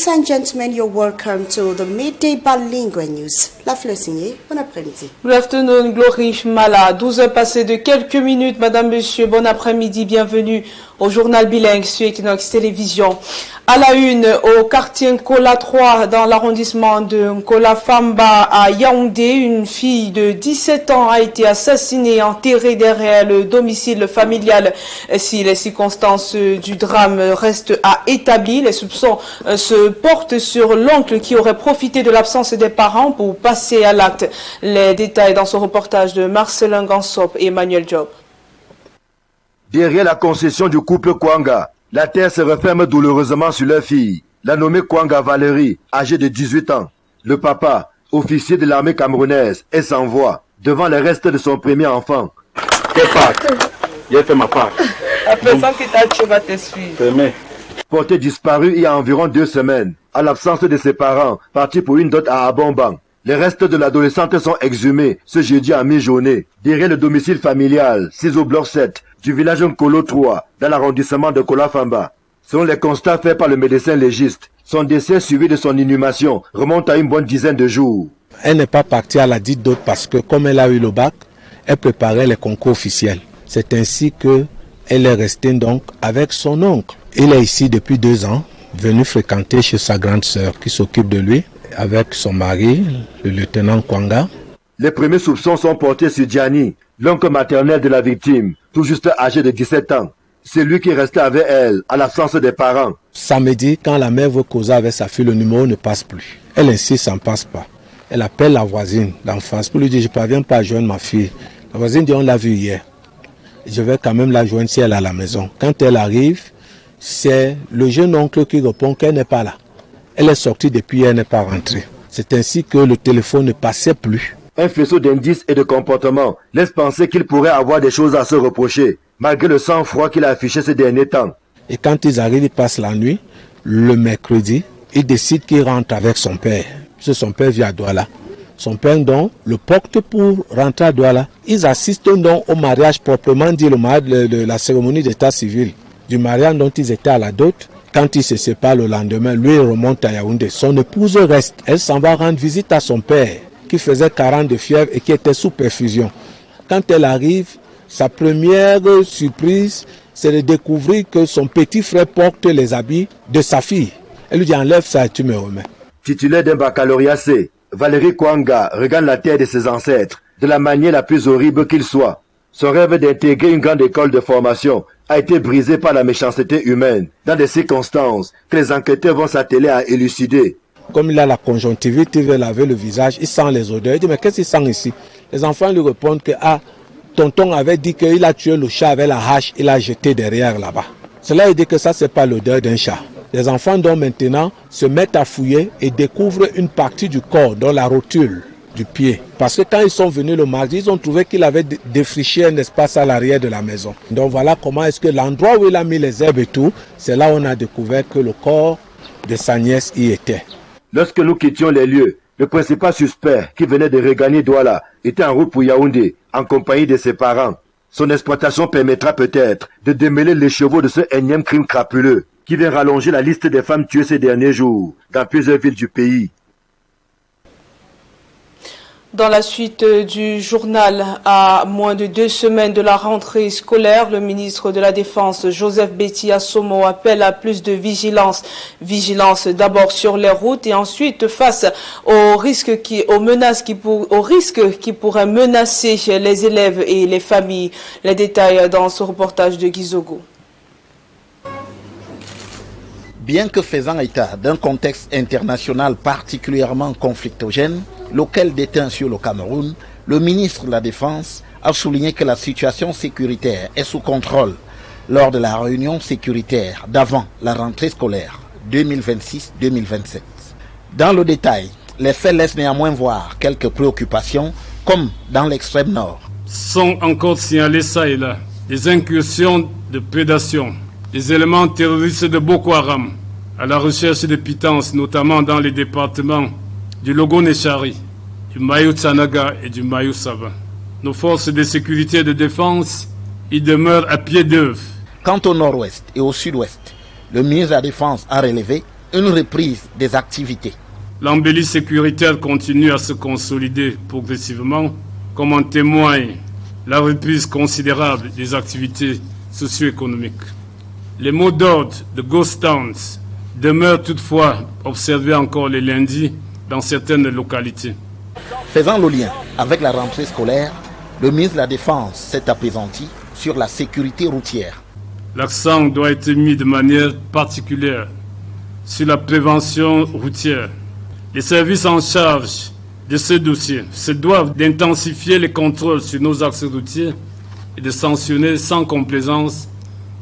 and gentlemen, you're welcome to the Midday Bilingual News. La Fleur signée, bon après-midi. Good afternoon, Glory Mala. 12 heures passées de quelques minutes, madame, monsieur, bon après-midi, bienvenue au journal bilingue sur Équinoxe Télévision. À la une, au quartier Nkola 3, dans l'arrondissement de Nkola Famba à Yaoundé, une fille de 17 ans a été assassinée et enterrée derrière le domicile familial. Si les circonstances du drame restent à établir, les soupçons se portent sur l'oncle qui aurait profité de l'absence des parents pour passer à l'acte. Les détails dans ce reportage de Marcelin Gansop et Emmanuel Job. Derrière la concession du couple Kwanga, la terre se referme douloureusement sur leur fille, la nommée Kwanga Valérie, âgée de 18 ans. Le papa, officier de l'armée camerounaise, est sans voix, devant les restes de son premier enfant. Quelle part? J'ai fait ma part. La personne qui t'a tué va te suivre. Porté disparu il y a environ 2 semaines, à l'absence de ses parents, partis pour une dot à Abomban. Les restes de l'adolescente sont exhumés ce jeudi à mi-journée, derrière le domicile familial, 6 au bloc 7, du village Nkolo 3, dans l'arrondissement de Nkola Famba. Selon les constats faits par le médecin légiste, son décès suivi de son inhumation remonte à une bonne dizaine de jours. Elle n'est pas partie à la dite dot parce que comme elle a eu le bac, elle préparait les concours officiels. C'est ainsi qu'elle est restée donc avec son oncle. Il est ici depuis 2 ans, venu fréquenter chez sa grande sœur qui s'occupe de lui, avec son mari, le lieutenant Kwanga. Les premiers soupçons sont portés sur Gianni, l'oncle maternel de la victime, tout juste âgé de 17 ans. C'est lui qui est resté avec elle, à l'absence des parents. Samedi, quand la mère veut causer avec sa fille, le numéro ne passe plus. Elle insiste, ça ne passe pas. Elle appelle la voisine d'en face pour lui dire « Je ne parviens pas à joindre ma fille ». La voisine dit « On l'a vue hier. Je vais quand même la joindre si elle est à la maison ». Quand elle arrive, c'est le jeune oncle qui répond qu'elle n'est pas là. Elle est sortie depuis, elle n'est pas rentrée. C'est ainsi que le téléphone ne passait plus. Un faisceau d'indices et de comportements laisse penser qu'il pourrait avoir des choses à se reprocher, malgré le sang-froid qu'il a affiché ces derniers temps. Et quand ils arrivent, ils passent la nuit. Le mercredi, il décide qu'il rentre avec son père. Parce que son père vit à Douala. Son père donc le porte pour rentrer à Douala. Ils assistent donc au mariage proprement dit, la cérémonie d'état civil. Du mariage dont ils étaient à la dot. Quand ils se séparent le lendemain, lui il remonte à Yaoundé. Son épouse reste. Elle s'en va rendre visite à son père, qui faisait 40 de fièvre et qui était sous perfusion. Quand elle arrive, sa première surprise, c'est de découvrir que son petit frère porte les habits de sa fille. Elle lui dit « Enlève ça et tu me remets ». Titulaire d'un baccalauréat C, Valérie Kwanga regagne la terre de ses ancêtres, de la manière la plus horrible qu'il soit. Son rêve d'intégrer une grande école de formation a été brisé par la méchanceté humaine, dans des circonstances que les enquêteurs vont s'atteler à élucider. Comme il a la conjonctivite, il veut laver le visage, il sent les odeurs. Il dit, mais qu'est-ce qu'il sent ici? Les enfants lui répondent que, tonton avait dit qu'il a tué le chat avec la hache, il l'a jeté derrière là-bas. Cela, il dit que ça, c'est pas l'odeur d'un chat. Les enfants donc maintenant se mettent à fouiller et découvrent une partie du corps, dans la rotule du pied. Parce que quand ils sont venus le mardi, ils ont trouvé qu'il avait défriché un espace à l'arrière de la maison. Donc voilà comment est-ce que l'endroit où il a mis les herbes et tout, c'est là où on a découvert que le corps de sa nièce y était. Lorsque nous quittions les lieux, le principal suspect qui venait de regagner Douala était en route pour Yaoundé, en compagnie de ses parents. Son exploitation permettra peut-être de démêler les chevaux de ce énième crime crapuleux qui vient rallonger la liste des femmes tuées ces derniers jours dans plusieurs villes du pays. Dans la suite du journal, à moins de 2 semaines de la rentrée scolaire, le ministre de la Défense, Joseph Betty Assomo, appelle à plus de vigilance. Vigilance d'abord sur les routes et ensuite face aux risques qui pourraient menacer les élèves et les familles. Les détails dans ce reportage de Gizogo. Bien que faisant état d'un contexte international particulièrement conflictogène, lequel déteint sur le Cameroun, le ministre de la Défense a souligné que la situation sécuritaire est sous contrôle lors de la réunion sécuritaire d'avant la rentrée scolaire 2026-2027. Dans le détail, les faits laissent néanmoins voir quelques préoccupations, comme dans l'extrême nord. Sont encore signalés ça et là des incursions de prédation, des éléments terroristes de Boko Haram à la recherche de pitance, notamment dans les départements du Logo-Nechari, du Mayo-Tsanaga et du Mayo-Sava. Nos forces de sécurité et de défense y demeurent à pied d'œuvre. Quant au nord-ouest et au sud-ouest, le ministre de la Défense a relevé une reprise des activités. L'embellie sécuritaire continue à se consolider progressivement, comme en témoigne la reprise considérable des activités socio-économiques. Les mots d'ordre de Ghost Towns demeurent toutefois observés encore les lundis dans certaines localités. Faisant le lien avec la rentrée scolaire, le ministre de la Défense s'est appesanti sur la sécurité routière. L'accent doit être mis de manière particulière sur la prévention routière. Les services en charge de ce dossier se doivent d'intensifier les contrôles sur nos axes routiers et de sanctionner sans complaisance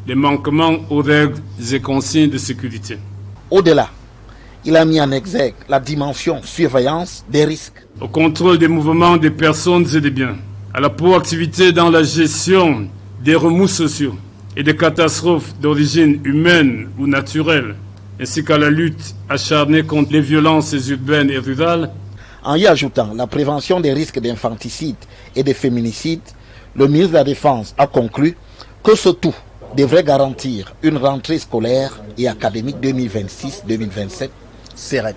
les manquements aux règles et consignes de sécurité. Au-delà, il a mis en exergue la dimension surveillance des risques. Au contrôle des mouvements des personnes et des biens, à la proactivité dans la gestion des remous sociaux et des catastrophes d'origine humaine ou naturelle, ainsi qu'à la lutte acharnée contre les violences urbaines et rurales. En y ajoutant la prévention des risques d'infanticide et de féminicide, le ministre de la Défense a conclu que ce tout devrait garantir une rentrée scolaire et académique 2026-2027 sereine.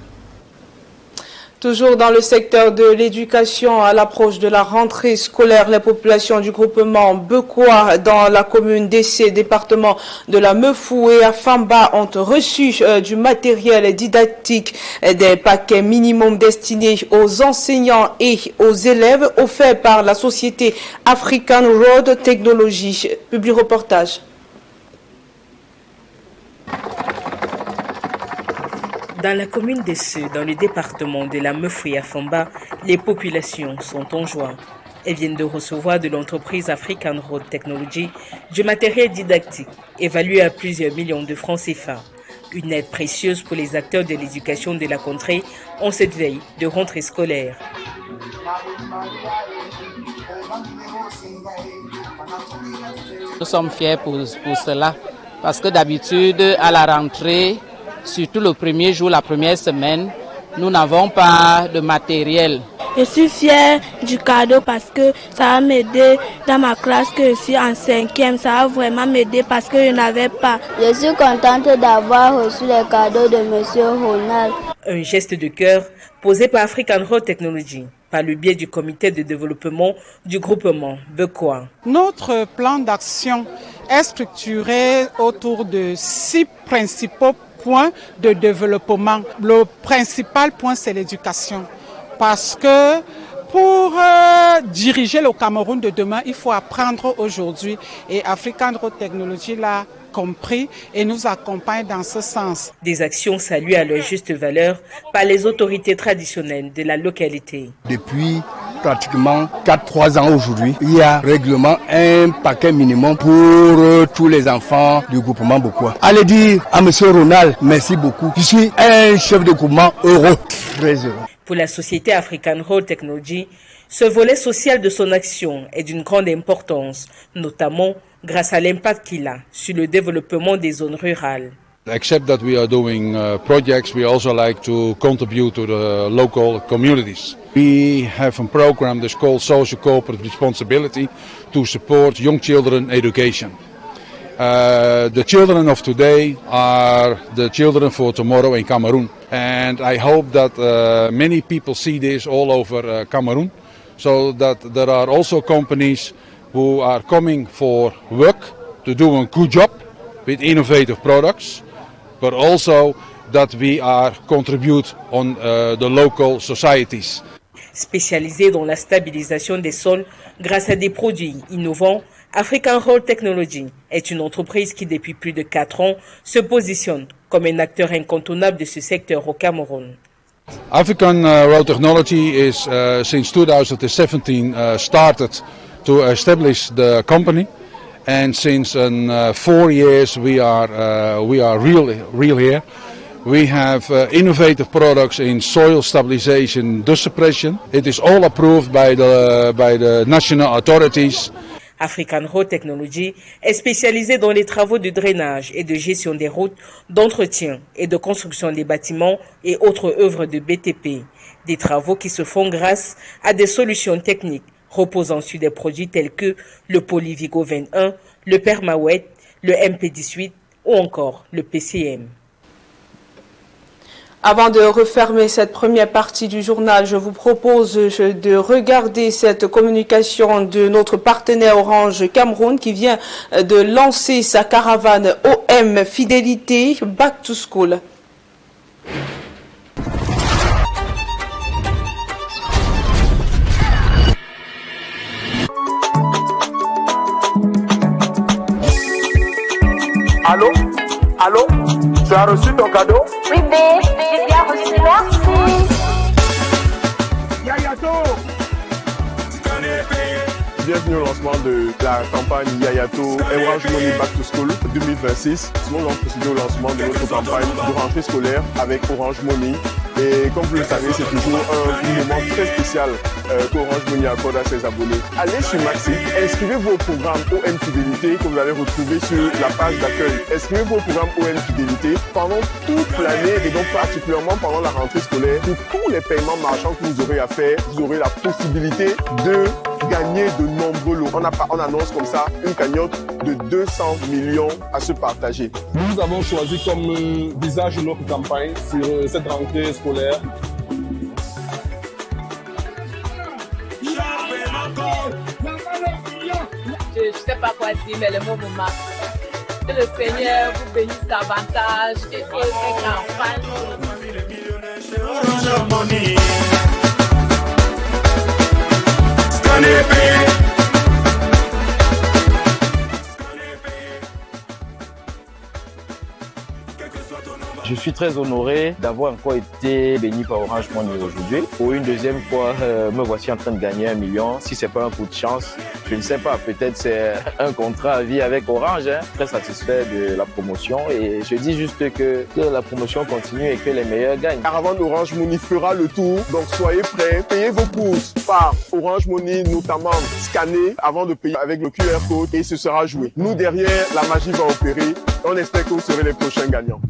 Toujours dans le secteur de l'éducation, à l'approche de la rentrée scolaire, les populations du groupement Bekoua dans la commune d'Essé, département de la Meufou et à Famba ont reçu du matériel didactique, des paquets minimum destinés aux enseignants et aux élèves offerts par la société African Road Technology. Public reportage. Dans la commune d'Essé, dans le département de la Meufou et à Famba, les populations sont en joie. Elles viennent de recevoir de l'entreprise African Road Technology du matériel didactique évalué à plusieurs millions de francs CFA. Une aide précieuse pour les acteurs de l'éducation de la contrée en cette veille de rentrée scolaire. Nous sommes fiers pour cela, parce que d'habitude, à la rentrée, surtout le premier jour, la première semaine, nous n'avons pas de matériel. Je suis fière du cadeau parce que ça va m'aider dans ma classe que je suis en 5e. Ça va vraiment m'aider parce que je n'avais pas. Je suis contente d'avoir reçu les cadeaux de M. Ronald. Un geste de cœur posé par African Road Technology par le biais du comité de développement du groupement Bekoua. Notre plan d'action est structuré autour de 6 principaux points de développement. Le principal point, c'est l'éducation. Parce que pour diriger le Cameroun de demain, il faut apprendre aujourd'hui. Et African Road Technology l'a compris et nous accompagne dans ce sens. Des actions saluées à leur juste valeur par les autorités traditionnelles de la localité. Depuis pratiquement 4-3 ans aujourd'hui, il y a règlement un paquet minimum pour tous les enfants du groupement Bekoua. Allez dire à M. Ronald, merci beaucoup. Je suis un chef de groupement heureux, très heureux. Pour la société African Road Technology, ce volet social de son action est d'une grande importance, notamment grâce à l'impact qu'il a sur le développement des zones rurales. Except that we are doing projects, we also like to contribute to the local communities. We have a program that's called Social Corporate Responsibility to support young children education. The children of today are the children for tomorrow in Cameroon. And I hope that many people see this all over Cameroon, so that there are also companies who are coming for work to do a good job with innovative products, but also that we are contribute on the local societies. Spécialisée dans la stabilisation des sols grâce à des produits innovants, African Road Technology est une entreprise qui depuis plus de 4 ans se positionne comme un acteur incontournable de ce secteur au Cameroun. African Road Technology is since 2017 started to establish the company, and since 4 years we are real here. We have innovative products in soil stabilization, dust suppression. It is all approved by the national authorities. African Road Technology est spécialisée dans les travaux de drainage et de gestion des routes, d'entretien et de construction des bâtiments et autres œuvres de BTP. Des travaux qui se font grâce à des solutions techniques reposant sur des produits tels que le Polyvigo 21, le Permawet, le MP18 ou encore le PCM. Avant de refermer cette première partie du journal, je vous propose de regarder cette communication de notre partenaire Orange Cameroun qui vient de lancer sa caravane OM Fidélité Back to School. Allô? Allô? Tu as reçu ton cadeau? Oui, babe, j'ai bien reçu, merci. Yayato! Bienvenue au lancement de la campagne Yayato Orange Money Back to School 2026. Nous allons procéder au lancement de notre campagne de rentrée scolaire avec Orange Money. Et comme vous le savez, c'est toujours un moment très spécial qu'Orange Money accorde à ses abonnés. Allez sur Maxi, inscrivez-vous au programme OM Fidélité que vous allez retrouver sur la page d'accueil. Inscrivez-vous au programme OM Fidélité pendant toute l'année et donc particulièrement pendant la rentrée scolaire. Pour tous les paiements marchands que vous aurez à faire, vous aurez la possibilité de gagner de nombreux lots. On annonce comme ça une cagnotte de 200 millions à se partager. Nous avons choisi comme visage de notre campagne sur cette rentrée scolaire. Je ne sais pas quoi dire, mais le mot me marque. Que le Seigneur vous bénisse davantage et que les campagnes. Je suis très honoré d'avoir encore été béni par Orange Money aujourd'hui. Pour une deuxième fois, me voici en train de gagner 1 million. Si c'est pas un coup de chance, je ne sais pas. Peut-être c'est un contrat à vie avec Orange. Très satisfait de la promotion et je dis juste que la promotion continue et que les meilleurs gagnent. Caravane Orange Money fera le tour, donc soyez prêts. Payez vos courses par Orange Money, notamment scanner avant de payer avec le QR code et ce sera joué. Nous derrière, la magie va opérer. On espère que vous serez les prochains gagnants.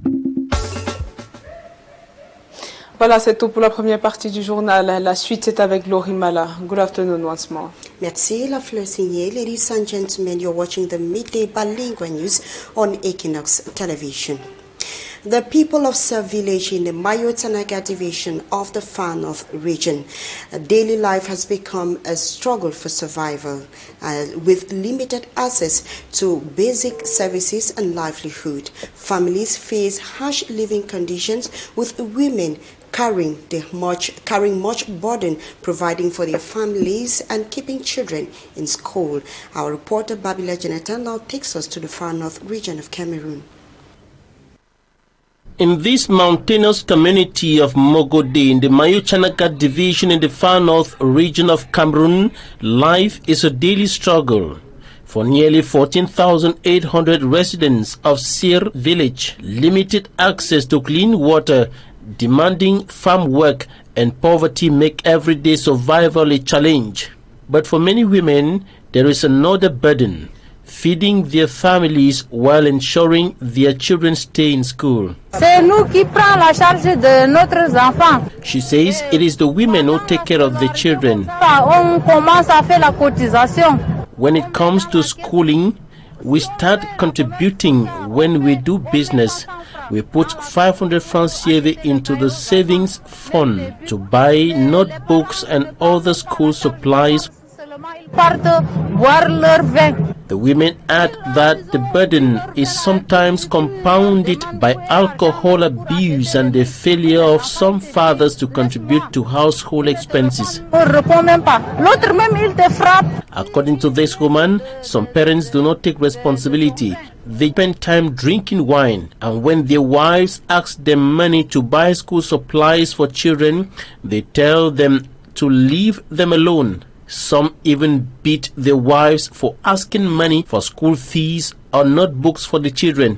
Voilà, c'est tout pour la première partie du journal. La suite, c'est avec Laurie Mala. Good afternoon once more. Merci, la fleur signée. Ladies and gentlemen, you're watching the midday bilingual news on Équinoxe television. The people of Sir Village in the Mayo-Tanaga division of the Far North region. Daily life has become a struggle for survival with limited access to basic services and livelihood. Families face harsh living conditions with women carrying much burden, providing for their families and keeping children in school. Our reporter Babila Jonathan now takes us to the Far North region of Cameroon. In this mountainous community of Mogode in the Mayo-Tanaga division in the Far North region of Cameroon, life is a daily struggle. For nearly 14,800 residents of Sir Village, limited access to clean water, demanding farm work and poverty make everyday survival a challenge. But for many women, there is another burden: feeding their families while ensuring their children stay in school. C'est nous qui prenons la charge de nos enfants. She says it is the women who take care of the children. On commence à faire la cotisation. When it comes to schooling, we start contributing when we do business. We put 500 francs CFA into the savings fund to buy notebooks and other school supplies. The women add that the burden is sometimes compounded by alcohol abuse and the failure of some fathers to contribute to household expenses. According to this woman, some parents do not take responsibility. They spend time drinking wine, and when their wives ask them money to buy school supplies for children, they tell them to leave them alone. Some even beat their wives for asking money for school fees or notebooks for the children.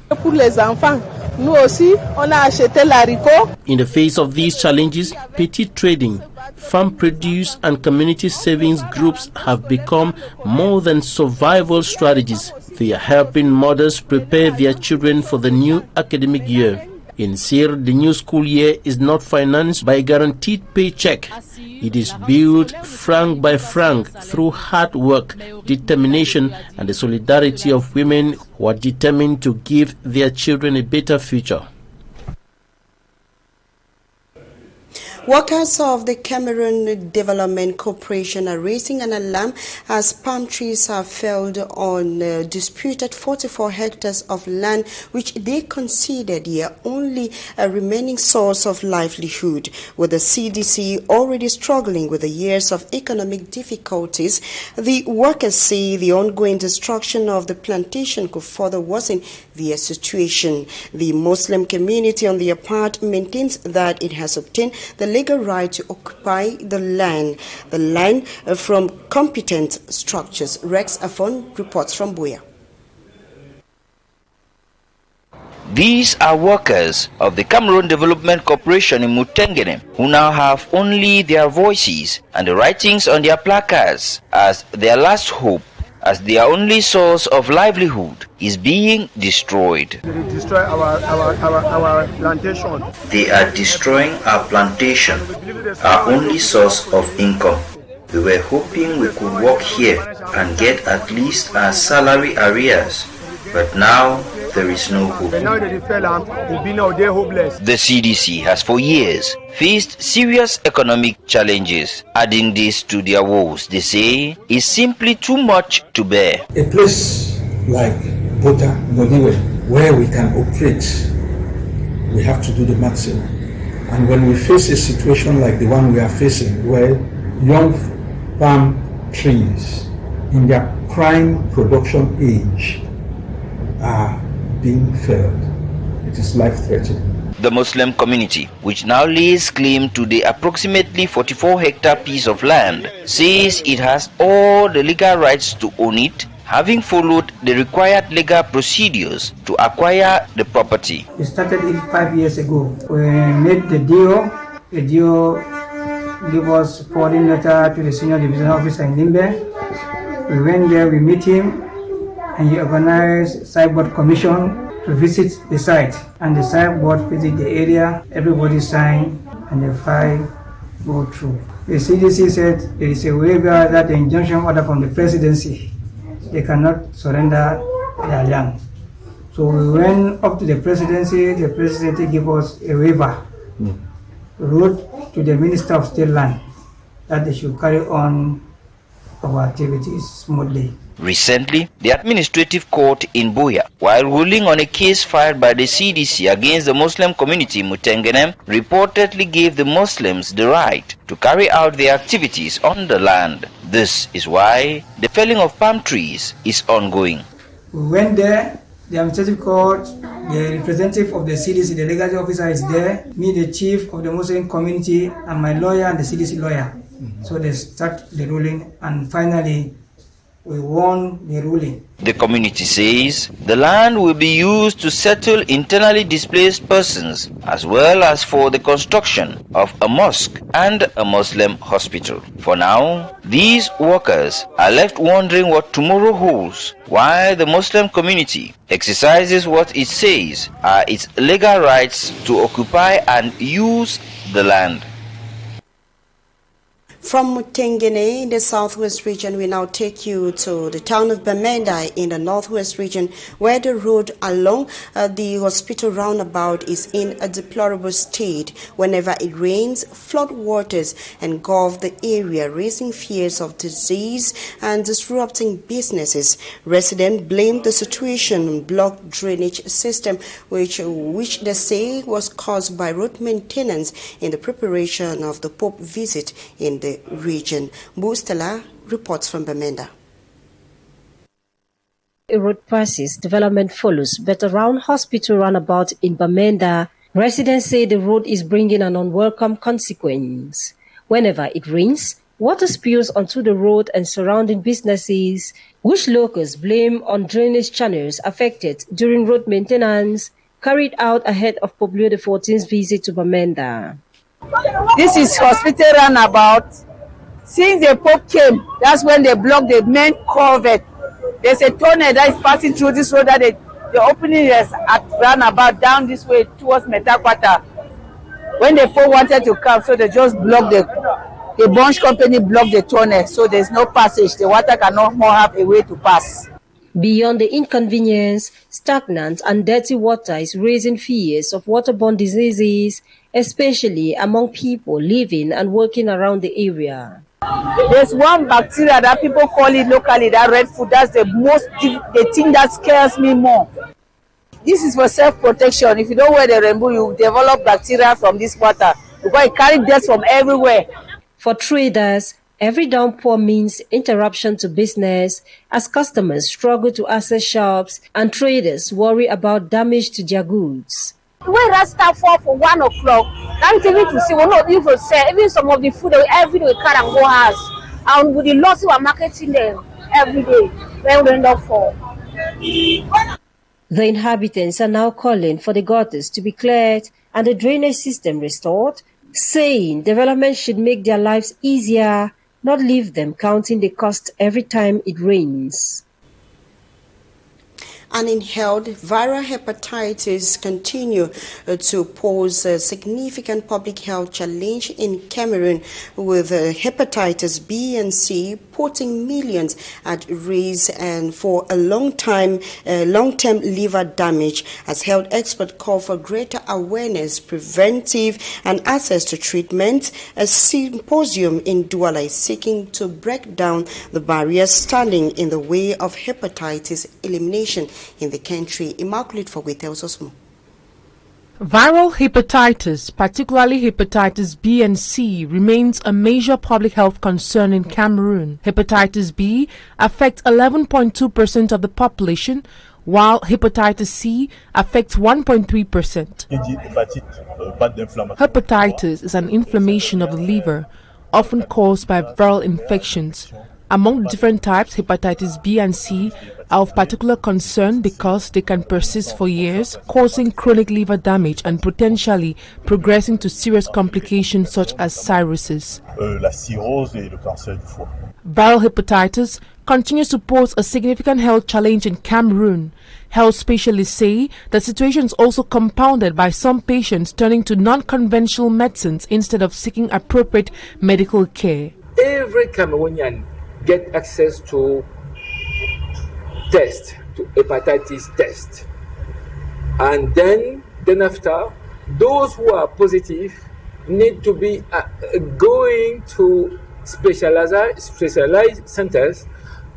In the face of these challenges, petty trading, farm produce and community savings groups have become more than survival strategies. They are helping mothers prepare their children for the new academic year. In Sir, the new school year is not financed by a guaranteed paycheck. It is built franc by franc through hard work, determination, and the solidarity of women who are determined to give their children a better future. Workers of the Cameroon Development Corporation are raising an alarm as palm trees are felled on disputed 44 hectares of land which they consider their only remaining source of livelihood. With the CDC already struggling with the years of economic difficulties, the workers say the ongoing destruction of the plantation could further worsen their situation. The Muslim community, on their part, maintains that it has obtained the legal right to occupy the land from competent structures. Rex Afon reports from Buea. These are workers of the Cameroon Development Corporation in Mutengene who now have only their voices and the writings on their placards as their last hope, as their only source of livelihood is being destroyed. They destroy our plantation. They are destroying our plantation, our only source of income. We were hoping we could work here and get at least our salary arrears, but now there is no hope. Now they fell, they're hopeless. The CDC has for years faced serious economic challenges. Adding this to their woes, they say, is simply too much to bear. A place like Bota, Noniwe, where we can operate, we have to do the maximum. And when we face a situation like the one we are facing, where young palm trees in their prime production age are being felled, it is life-threatening. The Muslim community, which now lays claim to the approximately 44-hectare piece of land, says it has all the legal rights to own it, having followed the required legal procedures to acquire the property. We started it 5 years ago. We made the deal. The deal gave us forwarding letter to the senior division officer in Limbe. We went there, we meet him, and he organized site board commission to visit the site, and the site board visit the area, everybody signed, and the file go through. The CDC said there is a waiver that the injunction order from the presidency, they cannot surrender their land. So we went up to the presidency gave us a waiver, wrote to the Minister of State Land that they should carry on our activities smoothly. Recently, the administrative court in Buea, while ruling on a case filed by the CDC against the Muslim community in Mutengene, reportedly gave the Muslims the right to carry out their activities on the land. This is why the felling of palm trees is ongoing. We went there, the administrative court, the representative of the CDC, the legal officer is there, me, the chief of the Muslim community, and my lawyer and the CDC lawyer. So they start the ruling, and finally we won the ruling. The community says the land will be used to settle internally displaced persons as well as for the construction of a mosque and a Muslim hospital. For now, these workers are left wondering what tomorrow holds, while the Muslim community exercises what it says are its legal rights to occupy and use the land. From Mutengene in the southwest region, we now take you to the town of Bamenda in the northwest region, where the road along the hospital roundabout is in a deplorable state. Whenever it rains, flood waters engulf the area, raising fears of disease and disrupting businesses. Residents blame the situation on blocked drainage system, which they say was caused by road maintenance in the preparation of the Pope visit in the region. Bustela reports from Bamenda. A road passes, development follows, but around hospital roundabout in Bamenda, residents say the road is bringing an unwelcome consequence. Whenever it rains, water spills onto the road and surrounding businesses, which locals blame on drainage channels affected during road maintenance carried out ahead of Pope Leo XIV's visit to Bamenda. This is hospital roundabout. Since the Pope came, that's when they blocked the main culvert. There's a tunnel that is passing through this road that the opening is at roundabout down this way towards Metakwata. When the Pope wanted to come, so they just blocked the bunch company blocked the tunnel, so there's no passage. The water cannot more have a way to pass. Beyond the inconvenience, stagnant and dirty water is raising fears of waterborne diseases, especially among people living and working around the area. There's one bacteria that people call it locally, that red food. That's the thing that scares me more. This is for self-protection. If you don't wear the rainbow, you develop bacteria from this water because it carries dirt from everywhere. For traders, every downpour means interruption to business as customers struggle to access shops and traders worry about damage to their goods. When that start for 1 o'clock, I'm telling you to see, we're not even sell, even some of the food every day we carry and go house. And with the loss we are marketing them every day, when we end up for. The inhabitants are now calling for the gutters to be cleared and the drainage system restored, saying development should make their lives easier, not leave them counting the cost every time it rains. Uninhaled viral hepatitis continue to pose a significant public health challenge in Cameroon, with hepatitis B and C putting millions at risk and for a long-term liver damage, as health experts call for greater awareness, preventive and access to treatment. A symposium in Douala is seeking to break down the barriers standing in the way of hepatitis elimination in the country. Immaculate Fogwe tells us more. Viral hepatitis, particularly hepatitis B and C, remains a major public health concern in Cameroon. Hepatitis B affects 11.2% of the population, while hepatitis C affects 1.3%. Hepatitis is an inflammation of the liver, often caused by viral infections. Among the different types, hepatitis B and C are of particular concern because they can persist for years, causing chronic liver damage and potentially progressing to serious complications such as cirrhosis. Viral hepatitis continues to pose a significant health challenge in Cameroon. Health specialists say the situation is also compounded by some patients turning to non-conventional medicines instead of seeking appropriate medical care. Every Cameroonian get access to hepatitis test, and then after, those who are positive need to be going to specialized centers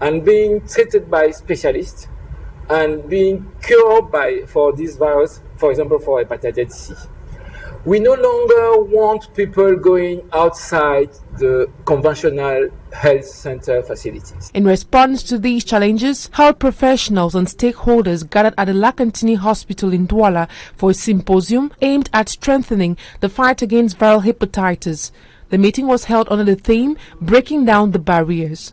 and being treated by specialists and being cured for this virus, for example for hepatitis C. We no longer want people going outside the conventional health center facilities. In response to these challenges, health professionals and stakeholders gathered at the Lakantini Hospital in Douala for a symposium aimed at strengthening the fight against viral hepatitis. The meeting was held under the theme Breaking Down the Barriers.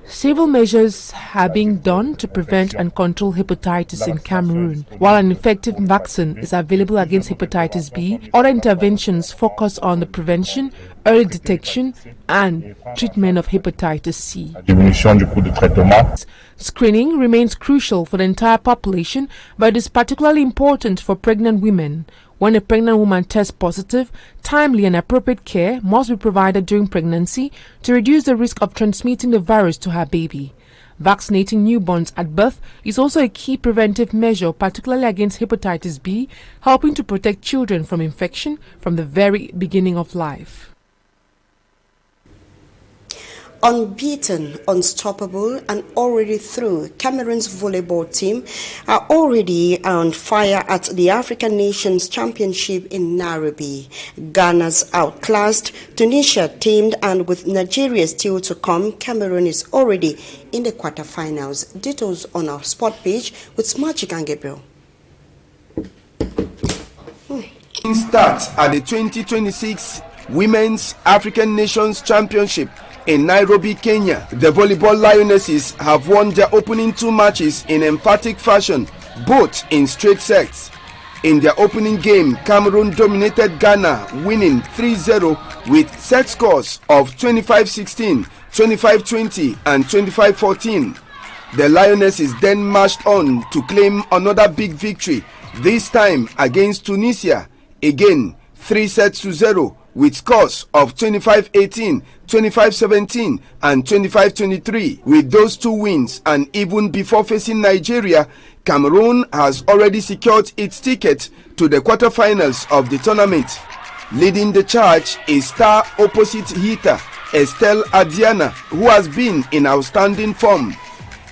Several measures are being done to prevent and control hepatitis in Cameroon. While an effective vaccine is available against hepatitis B, other interventions focus on the prevention, early detection and treatment of hepatitis C. Screening remains crucial for the entire population, but it is particularly important for pregnant women. When a pregnant woman tests positive, timely and appropriate care must be provided during pregnancy to reduce the risk of transmitting the virus to her baby. Vaccinating newborns at birth is also a key preventive measure, particularly against hepatitis B, helping to protect children from infection from the very beginning of life. Unbeaten, unstoppable, and already through, Cameroon's volleyball team are already on fire at the African Nations Championship in Nairobi. Ghana's outclassed, Tunisia tamed, and with Nigeria still to come, Cameroon is already in the quarterfinals. Details on our sport page with Magic and Gabriel. Starts at the 2026 Women's African Nations Championship in Nairobi, Kenya. The volleyball Lionesses have won their opening two matches in emphatic fashion, both in straight sets. In their opening game, Cameroon dominated Ghana, winning 3-0 with set scores of 25-16, 25-20 and 25-14. The Lionesses then marched on to claim another big victory, this time against Tunisia, again 3-0 with scores of 25-18, 25-17 and 25-23. With those two wins, and even before facing Nigeria, Cameroon has already secured its ticket to the quarterfinals of the tournament. Leading the charge is star opposite hitter Estelle Adiana, who has been in outstanding form.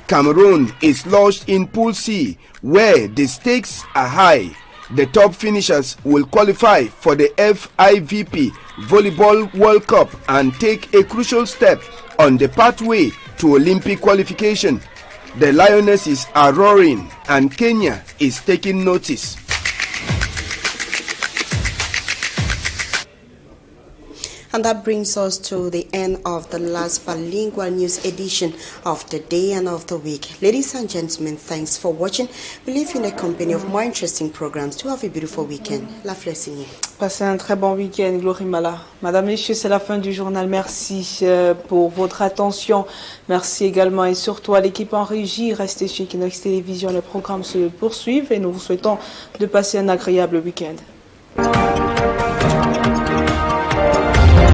Cameroon is lodged in Pool C, where the stakes are high. The top finishers will qualify for the FIVP Volleyball World Cup and take a crucial step on the pathway to Olympic qualification. The Lionesses are roaring, and Kenya is taking notice. And that brings us to the end of the last bilingual news edition of the day and of the week. Ladies and gentlemen, thanks for watching. We leave you in the company of more interesting programs. To have a beautiful weekend. La fleur signée. Passez un très bon week-end, Glory Mala. Madame, Messieurs, c'est la fin du journal. Merci pour votre attention. Merci également et surtout à l'équipe en régie. Restez chez Équinoxe Télévision. Les programmes se poursuivent et nous vous souhaitons de passer un agréable week-end.